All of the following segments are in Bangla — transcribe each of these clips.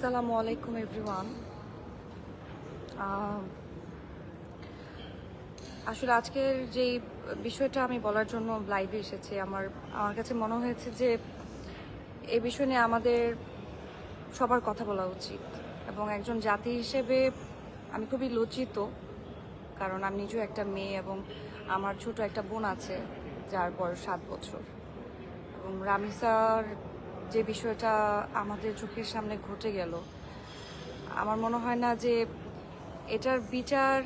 আসসালামু আলাইকুম এভরিওয়ান। আসলে আজকের যে বিষয়টা আমি বলার জন্য লাইভে এসেছি, আমার আমার কাছে মনে হয়েছে যে এই বিষয় নিয়ে আমাদের সবার কথা বলা উচিত। এবং একজন জাতি হিসেবে আমি খুবই লজ্জিত, কারণ আমি নিজেও একটা মেয়ে এবং আমার ছোট একটা বোন আছে যার বয়স 7 বছর। এবং রামিসার যে বিষয়টা আমাদের চোখের সামনে ঘটে গেল, আমার মনে হয় না যে এটার বিচার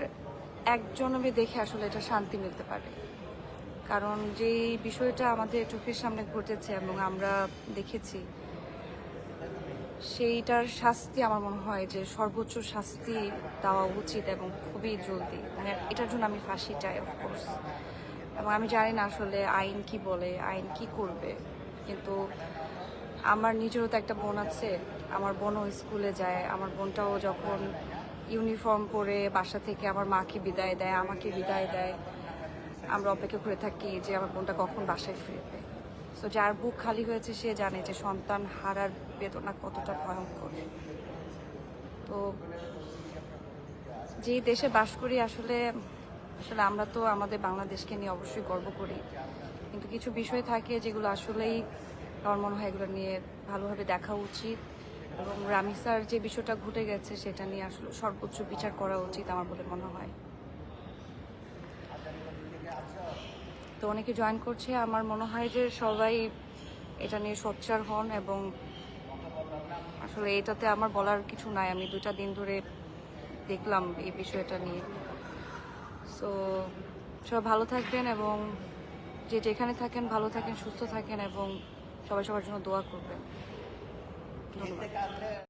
একজনকে দেখে আসলে এটা শান্তি মিলতে পারে। কারণ যেই বিষয়টা আমাদের চোখের সামনে ঘটেছে এবং আমরা দেখেছি, সেইটার শাস্তি আমার মনে হয় যে সর্বোচ্চ শাস্তি দেওয়া উচিত এবং খুবই জলদি। মানে এটার জন্য আমি ফাঁসি চাই অফকোর্স। এবং আমি জানি না আসলে আইন কি বলে, আইন কি করবে, কিন্তু আমার নিজেরও তো একটা বোন আছে। আমার বোনও স্কুলে যায়। আমার বোনটাও যখন ইউনিফর্ম পরে বাসা থেকে আমার মাকে বিদায় দেয়, আমাকে বিদায় দেয়, আমরা অপেক্ষা করে থাকি যে আমার বোনটা কখন বাসায় ফিরবে। সো যার বুক খালি হয়েছে সে জানে যে সন্তান হারার বেদনা কতটা ভয়ঙ্কর। তো যে দেশে বাস করি আসলে আসলে আমরা তো আমাদের বাংলাদেশকে নিয়ে অবশ্যই গর্ব করি, কিন্তু কিছু বিষয় থাকে যেগুলো আসলেই আমার মনে হয় এগুলো নিয়ে ভালোভাবে দেখা উচিত। এবং রামিসার যে বিষয়টা ঘটে গেছে সেটা নিয়ে আসলে সর্বোচ্চ বিচার করা উচিত আমার বলে মনে হয়। তো অনেকে জয়েন করছে, আমার মনে হয় যে সবাই এটা নিয়ে সোচ্চার হন। এবং আসলে এটাতে আমার বলার কিছু নাই, আমি 2টা দিন ধরে দেখলাম এই বিষয়টা নিয়ে। সো সবাই ভালো থাকবেন এবং যে যেখানে থাকেন ভালো থাকেন, সুস্থ থাকেন এবং সবাই সবার জন্য দোয়া করবেন। ধন্যবাদ।